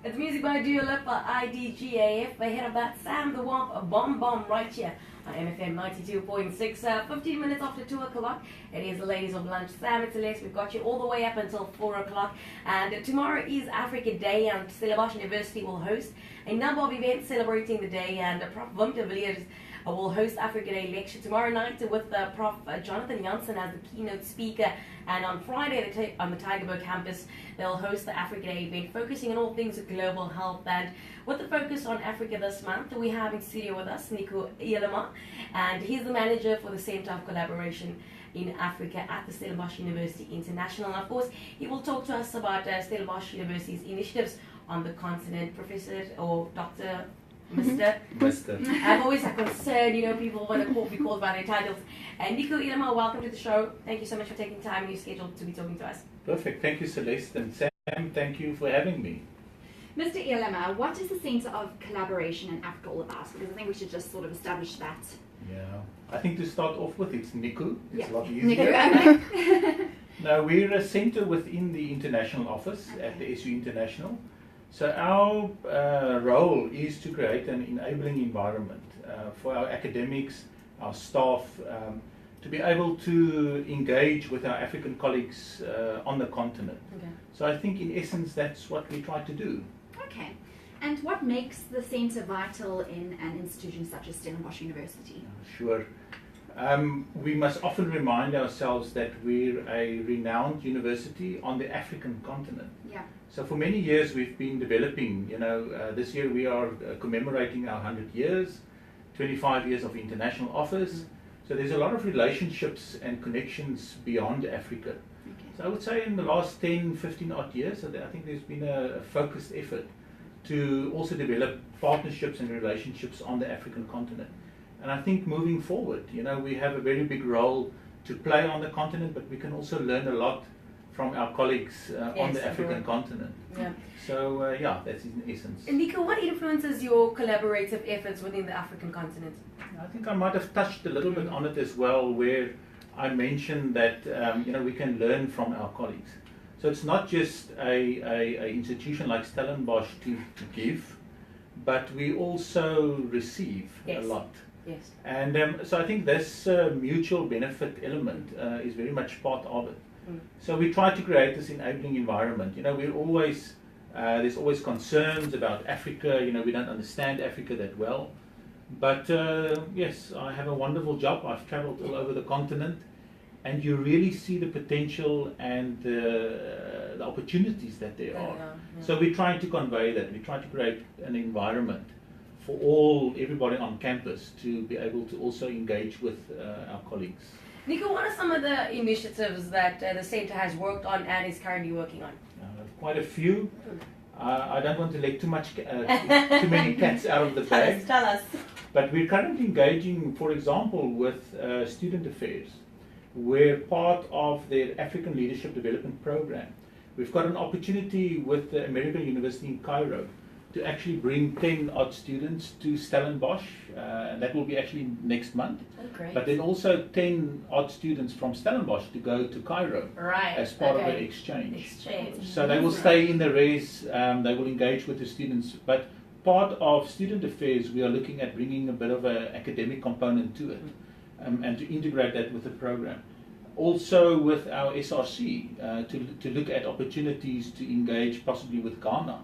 It's music by Dua Lipa, IDGAF. Ahead of that, Sam the Womp, a bomb right here on MFM92.6. 15 minutes after 2 o'clock. It is the Ladies of Lunch. Sam and Celeste, we've got you all the way up until 4 o'clock. And tomorrow is Africa Day, and Stellenbosch University will host a number of events celebrating the day. And Prof. Wim de Villiers will host Africa Day lecture tomorrow night with Prof. Jonathan Janssen as the keynote speaker. And on Friday on the Tygerberg campus, they'll host the Africa Day event focusing on all things global health. And with the focus on Africa this month, we have in studio with us Nico Elema, and he's the manager for the Center of Collaboration in Africa at the Stellenbosch University International. And of course, he will talk to us about Stellenbosch University's initiatives on the continent. Professor or Dr. Mr. I'm always a concern, people want to be called by their titles. And Nico Elema, welcome to the show. Thank you so much for taking time in your schedule to be talking to us. Perfect. Thank you, Celeste. And Sam, thank you for having me. Mr. Elema, what is the Centre of Collaboration in Africa all about? Because I think we should just sort of establish that. Yeah. I think to start off with, it's Nico. It's a lot easier. Nico. Now, we're a centre within the international office at the SU International. So our role is to create an enabling environment for our academics, our staff, to be able to engage with our African colleagues on the continent. Okay. So I think in essence that's what we try to do. Okay. And what makes the centre vital in an institution such as Stellenbosch University? Sure. We must often remind ourselves that we're a renowned university on the African continent. Yeah. So for many years we've been developing, this year we are commemorating our 100 years, 25 years of international office. Mm. So there's a lot of relationships and connections beyond Africa. Okay. So I would say in the last 10, 15 odd years, I think there's been a focused effort to also develop partnerships and relationships on the African continent. And I think moving forward, we have a very big role to play on the continent, but we can also learn a lot from our colleagues on the African continent. Yeah. So that's in essence. And Nico, what influences your collaborative efforts within the African continent? I think I might have touched a little bit on it as well, where I mentioned that we can learn from our colleagues. So it's not just a institution like Stellenbosch to give, but we also receive a lot. Yes. And so I think this mutual benefit element is very much part of it. Mm. So we try to create this enabling environment. We're always there's always concerns about Africa. We don't understand Africa that well. But yes, I have a wonderful job. I've travelled all over the continent, and you really see the potential and the opportunities that there are. Yeah. So we're trying to convey that. We try to create an environment for everybody on campus to be able to also engage with our colleagues. Nico, what are some of the initiatives that the centre has worked on and is currently working on? Quite a few. I don't want to let too many cats out of the bag. Tell us. But we're currently engaging, for example, with student affairs, where part of their African Leadership Development Program, we've got an opportunity with the American University in Cairo to actually bring 10 odd students to Stellenbosch, and that will be actually next month. Oh, great. But then also 10 odd students from Stellenbosch to go to Cairo as part of the exchange. So they will stay in the res, they will engage with the students, but part of student affairs we are looking at bringing a bit of an academic component to it, and to integrate that with the program. Also with our SRC, to look at opportunities to engage possibly with Ghana.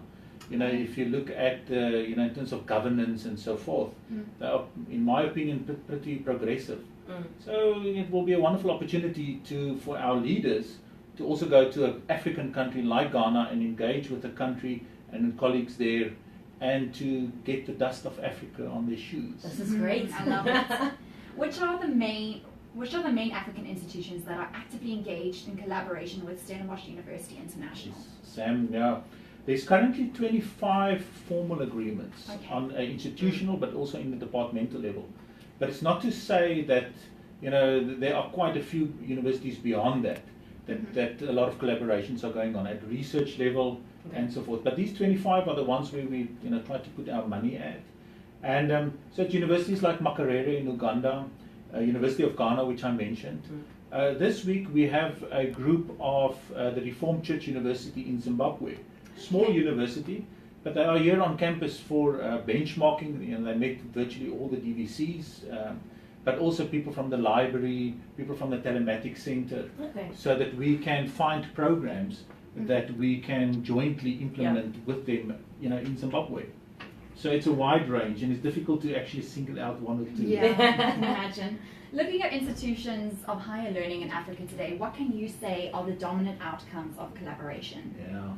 If you look at, in terms of governance and so forth, they are, in my opinion, pretty progressive. Mm. So it will be a wonderful opportunity for our leaders to also go to an African country like Ghana and engage with the country and colleagues there, and to get the dust of Africa on their shoes. This is great. I love it. Which are the main African institutions that are actively engaged in collaboration with Stellenbosch University International? Sam, yeah. There's currently 25 formal agreements on an institutional, but also in the departmental level. But it's not to say that there are quite a few universities beyond that a lot of collaborations are going on at research level and so forth. But these 25 are the ones where we try to put our money at. And so at universities like Makerere in Uganda, University of Ghana, which I mentioned. This week we have a group of the Reformed Church University in Zimbabwe. Small university, But they are here on campus for benchmarking. You know, they met virtually all the DVCs, but also people from the library, people from the telematics center, so that we can find programs that we can jointly implement with them, you know, in Zimbabwe. So it's a wide range, and it's difficult to actually single out one or two. Yeah, I can imagine. Looking at institutions of higher learning in Africa today, what can you say are the dominant outcomes of collaboration? Yeah,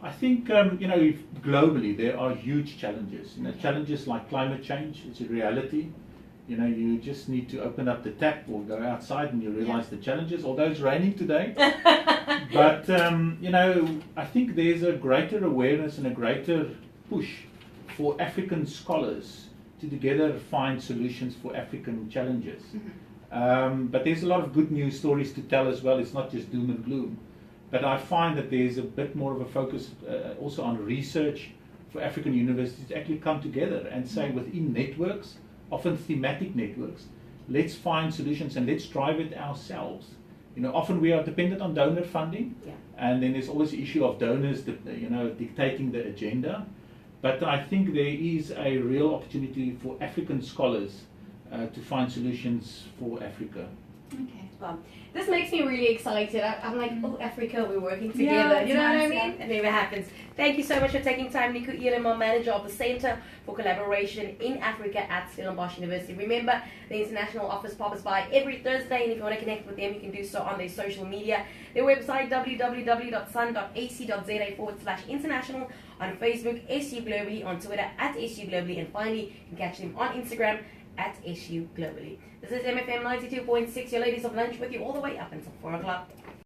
I think you know, globally there are huge challenges. You know, challenges like climate change. It's a reality. You know, you just need to open up the tap or go outside and you realize the challenges. Although it's raining today, but you know, I think there's a greater awareness and a greater push for African scholars to together find solutions for African challenges. But there's a lot of good news stories to tell as well. It's not just doom and gloom. But I find that there's a bit more of a focus also on research for African universities to actually come together and say within networks, often thematic networks, let's find solutions and let's drive it ourselves. You know, often we are dependent on donor funding, and then there's always the issue of donors that, you know, dictating the agenda. But I think there is a real opportunity for African scholars to find solutions for Africa. Okay. Well, this makes me really excited. I'm like, oh, Africa, we're working together. You know what I mean? It never happens. Thank you so much for taking time, Nico Elema, manager of the Center for Collaboration in Africa at Stellenbosch University. Remember, the international office pops by every Thursday, and if you want to connect with them, you can do so on their social media. Their website, www.sun.ac.za/international, on Facebook, SU Globally, on Twitter, @SU Globally, and finally, you can catch them on Instagram, @SU Globally. This is MFM 92.6, your ladies of lunch, with you all the way up until 4 o'clock.